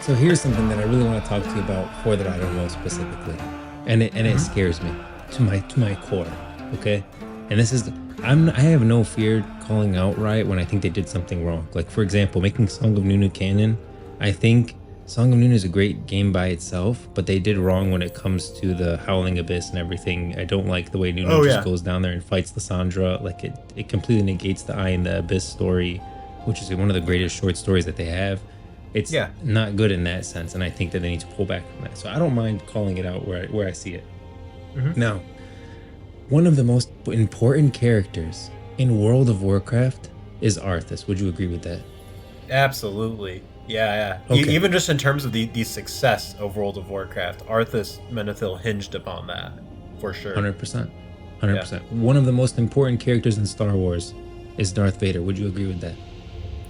So here's something that I really want to talk to you about for the Riot MMO specifically, and it Hmm. scares me to my core. Okay, and this is I have no fear calling out Riot when I think they did something wrong. Like for example, making Song of Nunu canon. I think Song of Nunu is a great game by itself, but they did wrong when it comes to the Howling Abyss and everything. I don't like the way Nunu Oh just yeah, goes down there and fights Lissandra. Like it completely negates the Eye in the Abyss story, which is one of the greatest short stories that they have. It's yeah. not good in that sense, and I think that they need to pull back from that. So I don't mind calling it out where I see it. Hmm. Now, one of the most important characters in World of Warcraft is Arthas. Would you agree with that? Absolutely. Yeah, yeah. Okay, Even just in terms of the success of World of Warcraft, Arthas Menethil hinged upon that, for sure. 100%. 100%. Yeah, Percent. One of the most important characters in Star Wars is Darth Vader. Would you agree with that?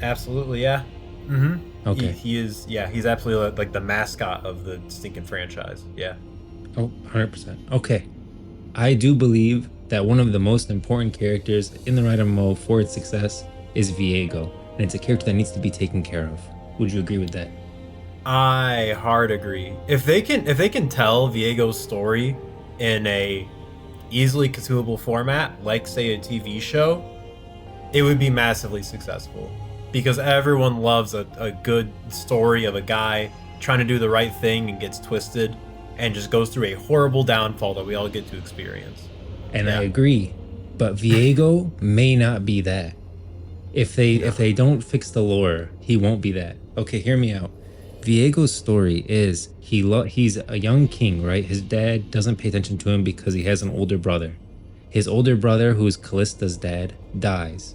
absolutely. Yeah. Hmm. He Okay. he is. Yeah, he's absolutely like the mascot of the stinking franchise. Yeah. Oh, 100%. Okay. I do believe that one of the most important characters in the Riot MMO for its success is Viego, and it's a character that needs to be taken care of. Would you agree with that? I hard agree. If they can tell Viego's story in a easily consumable format, like say a TV show, it would be massively successful because everyone loves a good story of a guy trying to do the right thing and gets twisted and just goes through a horrible downfall that we all get to experience. And I Yeah. agree, but Viego may not be that. No. If they don't fix the lore, he won't be that. Okay, hear me out. Viego's story is he's a young king, right? His dad doesn't pay attention to him because he has an older brother. His older brother, who's Callista's dad, dies.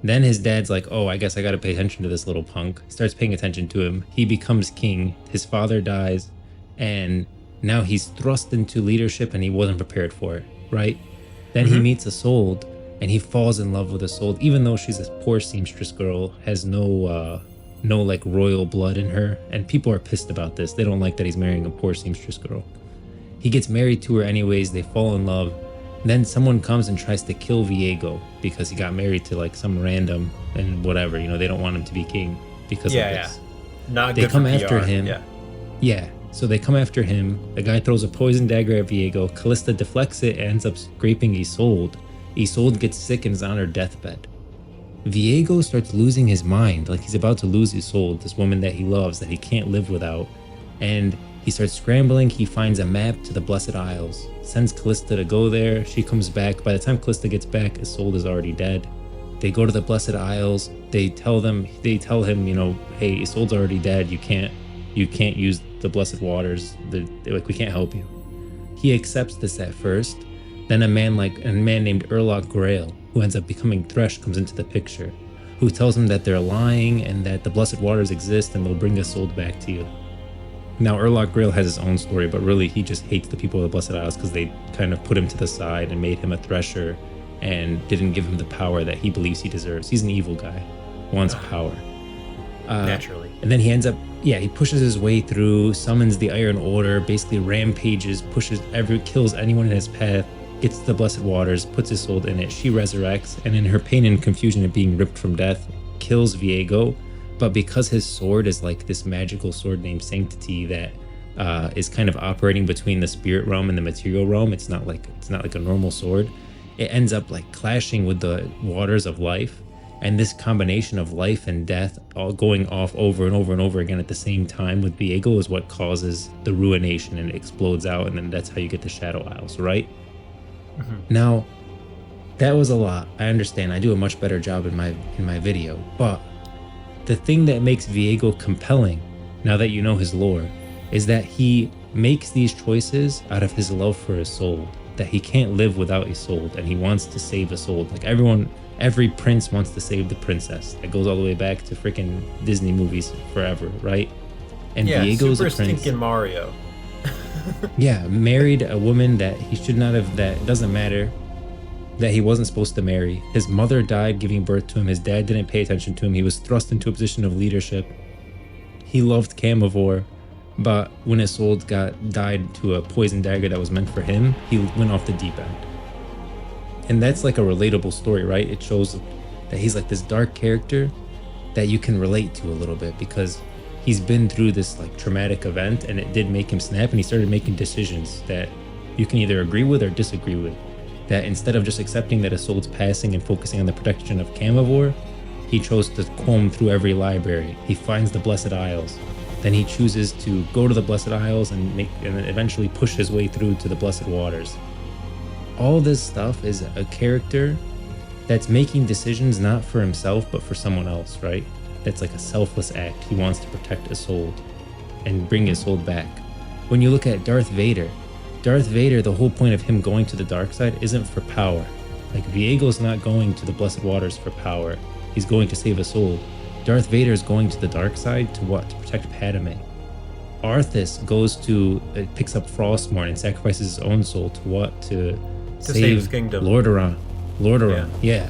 Then his dad's like, "Oh, I guess I got to pay attention to this little punk." Starts paying attention to him. He becomes king. His father dies, and now he's thrust into leadership, and he wasn't prepared for it, right? Then he Hmm. meets Isolde, and he falls in love with Isolde, even though she's a poor seamstress girl, has no like royal blood in her, and people are pissed about this. They don't like that he's marrying a poor seamstress girl. He gets married to her anyways. They fall in love. Then someone comes and tries to kill Viego because he got married to like some random and whatever. They don't want him to be king because of Yeah, yeah. this. Not They good for come after PR. him. Yeah. Yeah. So they come after him. The guy throws a poison dagger at Viego. Callista deflects it and ends up scraping Isolde. Isolde gets sick and is on her deathbed. Viego starts losing his mind, like he's about to lose Isolde, this woman that he loves, that he can't live without. And he starts scrambling. He finds a map to the Blessed Isles, sends Callista to go there. She comes back. By the time Callista gets back, Isolde is already dead. They go to the Blessed Isles. They tell him, hey, Isolde's already dead. You can't use the Blessed Waters. Like, we can't help you. He accepts this at first. Then a man named Urlock Grail, who ends up becoming Thresh, comes into the picture, who tells him that they're lying and that the Blessed Waters exist and they'll bring Isolde back to you. Now, Urlock Grail has his own story, but really he just hates the people of the Blessed Isles because they kind of put him to the side and made him a thresher and didn't give him the power that he believes he deserves. He's an evil guy, wants power. Naturally. And then he pushes his way through, summons the Iron Order, basically rampages, kills anyone in his path, gets to the Blessed Waters, puts his soul in it. She resurrects, and in her pain and confusion of being ripped from death, kills Viego. But because his sword is like this magical sword named Sanctity that is kind of operating between the spirit realm and the material realm, it's not like a normal sword. It ends up like clashing with the waters of life, and this combination of life and death all going off over and over and over again at the same time with Viego is what causes the ruination, and it explodes out, and then that's how you get the Shadow Isles, right? Hmm. Now, that was a lot. I understand. I do a much better job in my video, but the thing that makes Viego compelling, now that you know his lore, is that he makes these choices out of his love for Isolde, that he can't live without Isolde, and he wants to save Isolde. Like every prince wants to save the princess. That goes all the way back to freaking Disney movies forever, right? And Yeah. Viego's Super a prince. stinking Mario. Yeah, married a woman that he should not have, that doesn't matter, that he wasn't supposed to marry. His mother died giving birth to him. His dad didn't pay attention to him. He was thrust into a position of leadership. He loved Camivore, but when Isolde died to a poison dagger that was meant for him, he went off the deep end. And that's like a relatable story, right? It shows that he's like this dark character that you can relate to a little bit because he's been through this like traumatic event, and it did make him snap, and he started making decisions that you can either agree with or disagree with. That instead of just accepting that Isolde's passing and focusing on the protection of Camivore, he chose to comb through every library. He finds the Blessed Isles. Then he chooses to go to the Blessed Isles and eventually push his way through to the Blessed Waters. All this stuff is a character that's making decisions not for himself but for someone else, right? That's like a selfless act. He wants to protect Isolde and bring Isolde back. When you look at Darth Vader, the whole point of him going to the dark side isn't for power. Like, Viego's not going to the Blessed Waters for power. He's going to save Isolde. Darth Vader is going to the dark side to what? To protect Padme. Arthas goes to, picks up Frostmourne and sacrifices his own soul to what? To save his kingdom. Lordaeron, yeah.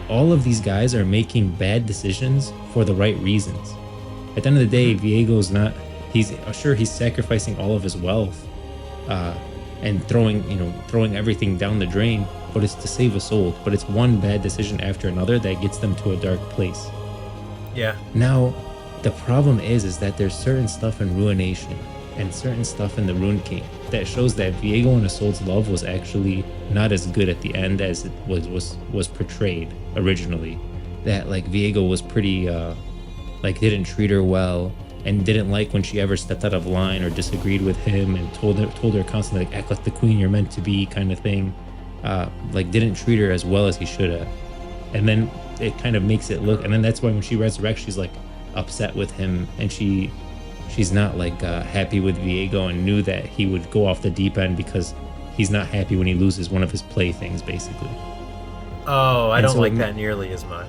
All of these guys are making bad decisions for the right reasons. At the end of the day, Viego's not, he's sacrificing all of his wealth, and throwing everything down the drain, but it's to save Isolde. But it's one bad decision after another that gets them to a dark place. Yeah. Now, the problem is that there's certain stuff in Ruination and certain stuff in the Rune King that shows that Viego and Isolde's love was actually not as good at the end as it was portrayed originally. That like Viego was pretty didn't treat her well and didn't like when she ever stepped out of line or disagreed with him, and told her constantly like, act like the queen you're meant to be kind of thing. Didn't treat her as well as he should have. And then it kind of makes it look, and then that's why when she resurrects, she's like upset with him, and she's not happy with Viego, and knew that he would go off the deep end because he's not happy when he loses one of his playthings, basically. Oh, I don't like that nearly as much.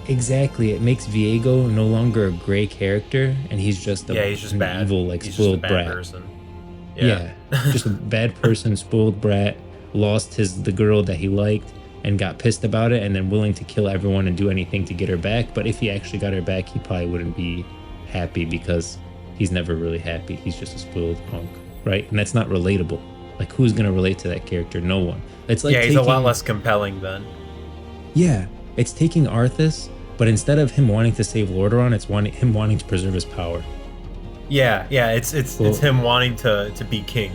Exactly. It makes Viego no longer a gray character, and he's just an bad. Evil, he's spoiled just a bad brat. Person. Yeah. Just a bad person, spoiled brat, lost the girl that he liked and got pissed about it, and then willing to kill everyone and do anything to get her back. But if he actually got her back, he probably wouldn't be happy, because he's never really happy. He's just a spoiled punk, right? And that's not relatable. Like, who's gonna relate to that character? No one. It's like he's a lot less compelling then. Yeah, it's taking Arthas, but instead of him wanting to save Lordaeron, it's him wanting to preserve his power. Yeah, it's him wanting to be king.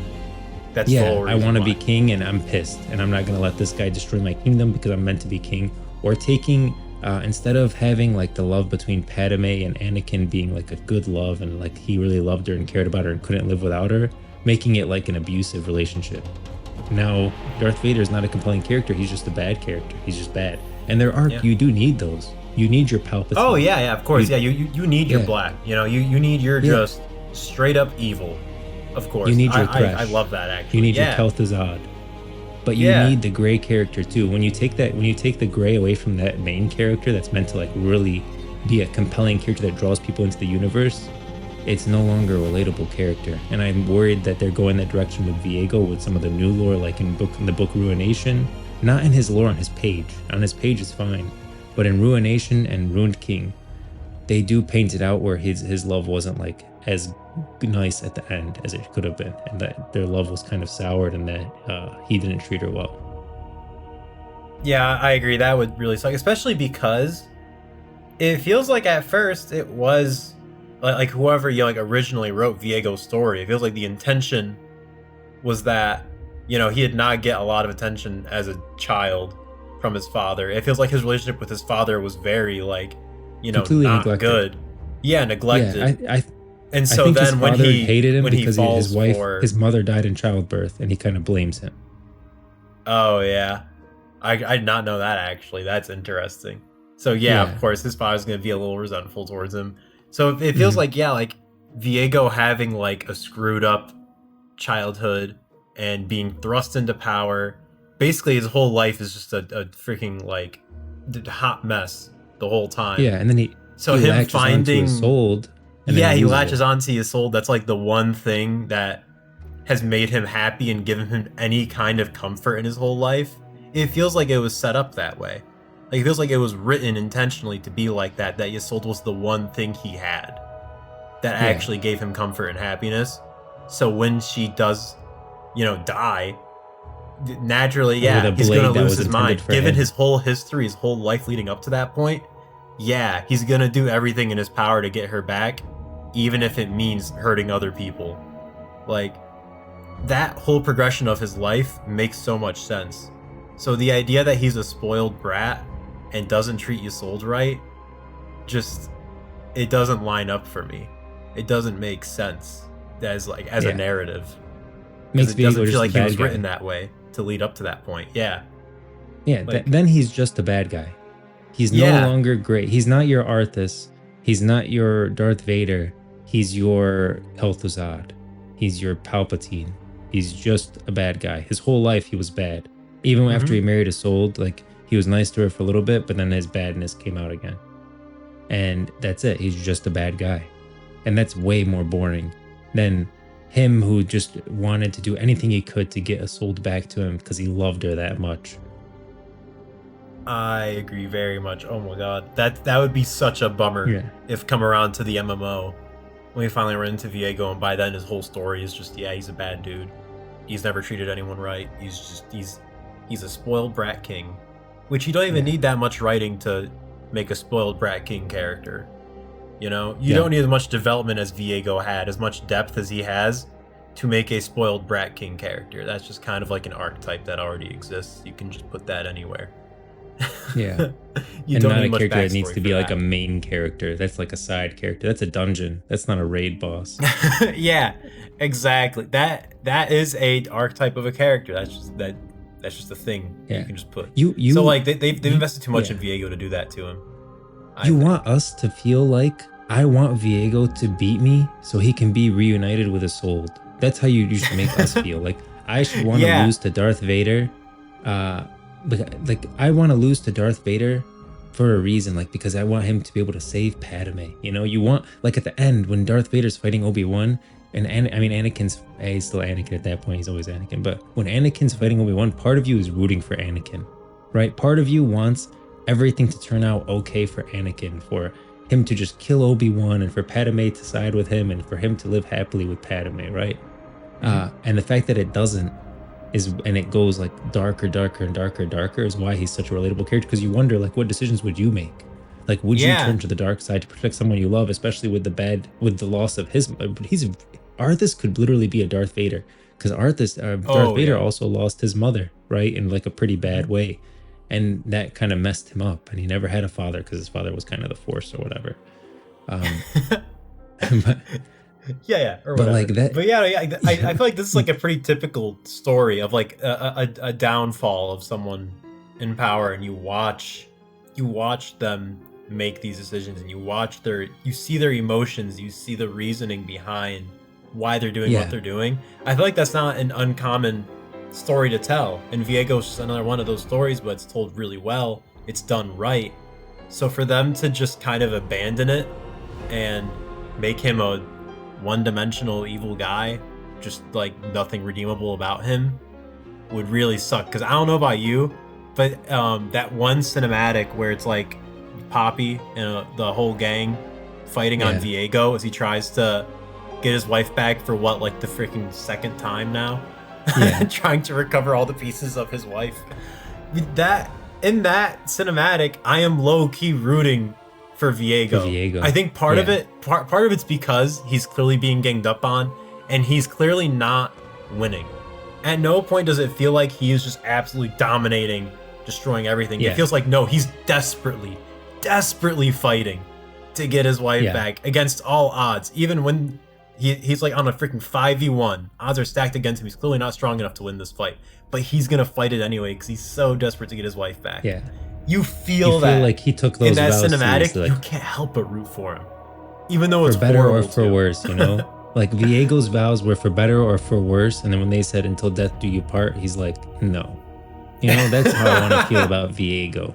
That's the whole reason I want to why. be king, and I'm pissed, and I'm not gonna let this guy destroy my kingdom because I'm meant to be king. Or taking instead of having like the love between Padme and Anakin being like a good love, and like he really loved her and cared about her and couldn't live without her, making it like an abusive relationship. Now, Darth Vader is not a compelling character. He's just a bad character. He's just bad. And you do need those. You need your Palpatine. Oh yeah, of course. You need your black. You need your just straight up evil. Of course. You need your Thresh. I love that actually. You need your Kel'Thuzad. But you need the gray character too. When you take the gray away from that main character that's meant to like really be a compelling character that draws people into the universe, it's no longer a relatable character. And I'm worried that they're going that direction with Viego, with some of the new lore, like in the book Ruination. Not in his lore on his page. On his page it's fine. But in Ruination and Ruined King, they do paint it out where his love wasn't like as nice at the end as it could have been, and that their love was kind of soured, and that he didn't treat her well. Yeah, I agree. That would really suck, especially because it feels like at first it was like whoever originally wrote Viego's story. It feels like the intention was that he did not get a lot of attention as a child from his father. It feels like his relationship with his father was very completely not neglected. Good. Yeah, neglected. Yeah, and so I think then his when father he hated him when because he his wife, his mother died in childbirth, and he kind of blames him. Oh yeah, I did not know that actually. That's interesting. So yeah, of course his father's gonna be a little resentful towards him. So it feels like Viego having like a screwed up childhood and being thrust into power. Basically, his whole life is just a freaking hot mess the whole time. Yeah, and then he him finding Isolde. He latches onto Isolde. That's like the one thing that has made him happy and given him any kind of comfort in his whole life. It feels like it was set up that way. Like it feels like it was written intentionally to be like that. That Isolde was the one thing he had that actually gave him comfort and happiness. So when she does, die, naturally, he's gonna lose his mind. Given his whole history, his whole life leading up to that point, yeah, he's gonna do everything in his power to get her back, even if it means hurting other people. Like, that whole progression of his life makes so much sense. So the idea that he's a spoiled brat and doesn't treat Isolde right, just, it doesn't line up for me. It doesn't make sense as a narrative. Makes It doesn't Viego feel like just a he was bad guy. written that way to lead up to that point. Yeah. Yeah, Like, then he's just a bad guy. He's no Yeah. longer great. He's not your Arthas. He's not your Darth Vader. He's your Kel'Thuzad. He's your Palpatine. He's just a bad guy. His whole life he was bad. Even after he married Isolde, like, he was nice to her for a little bit, but then his badness came out again. And that's it. He's just a bad guy. And that's way more boring than him who just wanted to do anything he could to get Isolde back to him because he loved her that much. I agree very much. Oh my god, that would be such a bummer if come around to the MMO when we finally run into Viego, and by then his whole story is just, yeah, he's a bad dude. He's never treated anyone right. He's a spoiled brat king, which you don't even need that much writing to make a spoiled brat king character. You know, you don't need as much development as Viego had, as much depth as he has, to make a spoiled brat king character. That's just kind of like an archetype that already exists. You can just put that anywhere. Yeah. You And don't not need a much character that needs backstory to for be like that. a main character. That's like a side character. That's a dungeon. That's not a raid boss. Yeah, exactly. That is a archetype of a character. That's just a thing you can just put. So like they've invested too much in Viego to do that to him. You want us to feel like I want Viego to beat me so he can be reunited with Isolde. That's how you should make us feel. Like, I should want to lose to Darth Vader. Like I want to lose to Darth Vader for a reason, like, because I want him to be able to save Padme. You know, you want, like, at the end when Darth Vader's fighting Obi-Wan, and I mean Anakin's he's still Anakin at that point, he's always Anakin, but when Anakin's fighting Obi-Wan, part of you is rooting for Anakin, right? Part of you wants everything to turn out okay for Anakin, for him to just kill Obi-Wan, and for Padme to side with him, and for him to live happily with Padme, right? And the fact that it doesn't and it goes like darker is why he's such a relatable character, because you wonder, like, what decisions would you make? Like, would you turn to the dark side to protect someone you love, especially with the loss of his? Arthas could literally be a Darth Vader, because Darth Vader also lost his mother, right, in like a pretty bad way, and that kind of messed him up, and he never had a father because his father was kind of the Force or whatever. But, or but whatever. like that. But I feel like this is like a pretty typical story of like a downfall of someone in power, and you watch them make these decisions, and you see their emotions, you see the reasoning behind why they're doing what they're doing. I feel like that's not an uncommon story to tell, and Viego's just another one of those stories, but it's told really well. It's done right. So for them to just kind of abandon it and make him a one-dimensional evil guy, just like nothing redeemable about him, would really suck. Because I don't know about you, but that one cinematic where it's like Poppy and the whole gang fighting on Viego as he tries to get his wife back for what, like the freaking second time now, trying to recover all the pieces of his wife. That in that cinematic, I am low-key rooting for Viego. I think part of it's because he's clearly being ganged up on, and he's clearly not winning. At no point does it feel like he is just absolutely dominating, destroying everything. It feels like, no, he's desperately fighting to get his wife back against all odds. Even when he's like on a freaking 5v1, odds are stacked against him. He's clearly not strong enough to win this fight, but he's gonna fight it anyway because he's so desperate to get his wife back. You feel that, like he took those in that vows cinematic, seriously, like, you can't help but root for him, even though it's for better or horrible for too. worse, you know. Like, Viego's vows were for better or for worse, and then when they said "until death do you part," he's like, no. You know, that's how I want to feel about Viego.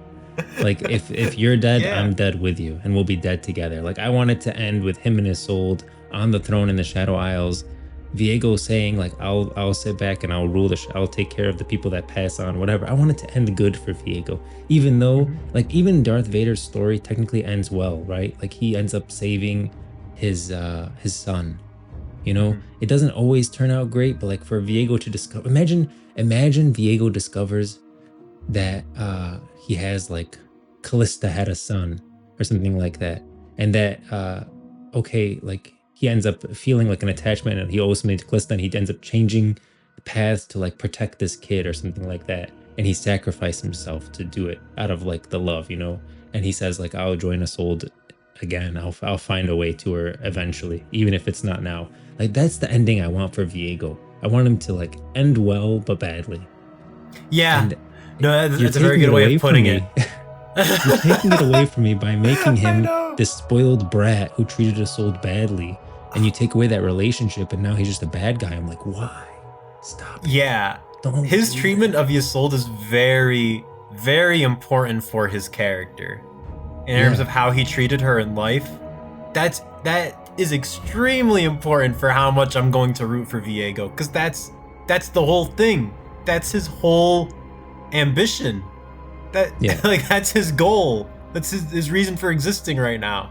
Like, if you're dead, I'm dead with you, and we'll be dead together. Like, I want it to end with him and Isolde on the throne in the Shadow Isles, Viego saying, like, I'll sit back and I'll rule I'll take care of the people that pass on, whatever. I want it to end good for Viego, even though like even Darth Vader's story technically ends well, right? Like, he ends up saving his son. You know, it doesn't always turn out great, but like for Viego to discover, imagine Viego discovers that he has, like, Callista had a son, or something like that. And that, okay, like he ends up feeling like an attachment and he owes something to Callista and he ends up changing paths to like protect this kid or something like that. And he sacrificed himself to do it out of like the love, you know? And he says like, I'll join Isolde again. I'll find a way to her eventually, even if it's not now. Like that's the ending I want for Viego. I want him to like end well, but badly. Yeah. And No, that's a very good way of putting it. You're taking it away from me by making him know. this spoiled brat who treated Isolde badly. And you take away that relationship and now he's just a bad guy. I'm like, why? Stop it. Yeah. Don't His do treatment that. of Isolde is very, very important for his character. In terms of how he treated her in life. That is extremely important for how much I'm going to root for Viego. Because that's the whole thing. That's his whole ambition. Like that's his goal. That's his reason for existing right now.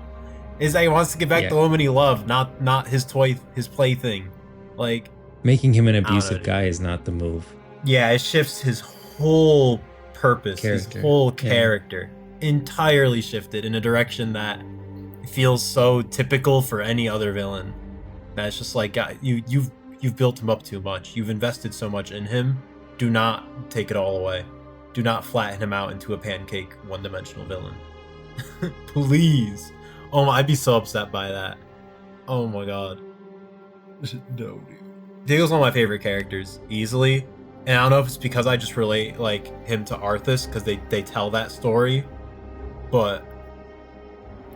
Is that he wants to get back the woman he loved, not his plaything. Like making him an abusive guy is not the move. Yeah, it shifts his whole purpose, his whole character. Entirely shifted in a direction that feels so typical for any other villain. That's just like, you've built him up too much. You've invested so much in him. Do not take it all away. Do not flatten him out into a pancake, one-dimensional villain. Please. Oh my, I'd be so upset by that. Oh my god. No, dude. Diego's one of my favorite characters, easily. And I don't know if it's because I just relate like him to Arthas, because they tell that story. But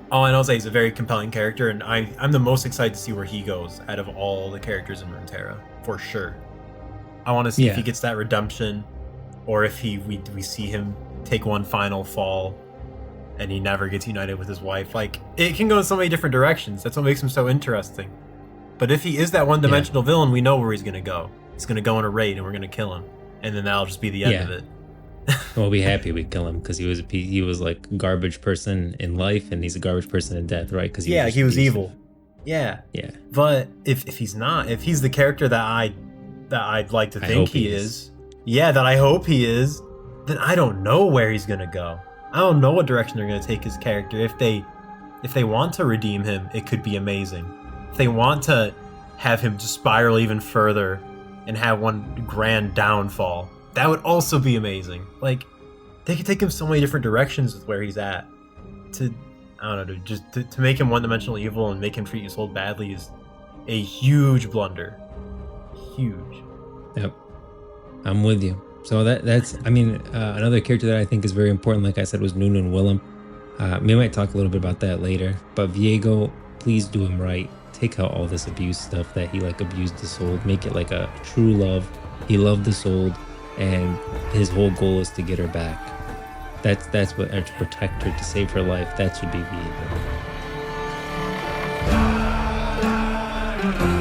all I know is that he's a very compelling character, and I'm the most excited to see where he goes out of all the characters in Runeterra, for sure. I want to see if he gets that redemption, or if we see him take one final fall and he never gets united with his wife. Like, it can go in so many different directions. That's what makes him so interesting. But if he is that one-dimensional villain, we know where he's going to go. He's going to go on a raid and we're going to kill him. And then that'll just be the end of it. We'll be happy we kill him because he was like a garbage person in life and he's a garbage person in death, right? Because he was evil. Yeah. But if he's not, if he's the character that I'd like to think he is, that I hope he is, then I don't know where he's gonna go. I don't know what direction they're gonna take his character. If they want to redeem him, it could be amazing. If they want to have him just spiral even further and have one grand downfall, that would also be amazing. Like, they could take him so many different directions with where he's at. I don't know, to make him one-dimensional evil and make him treat Isolde badly is a huge blunder. Huge. Yep. I'm with you. So that's, I mean, another character that I think is very important, like I said, was Nunun Willem. We might talk a little bit about that later, but Viego, please do him right. Take out all this abuse stuff that he like abused Isolde. Make it like a true love. He loved Isolde, and his whole goal is to get her back. That's what, to protect her, to save her life. That should be Viego.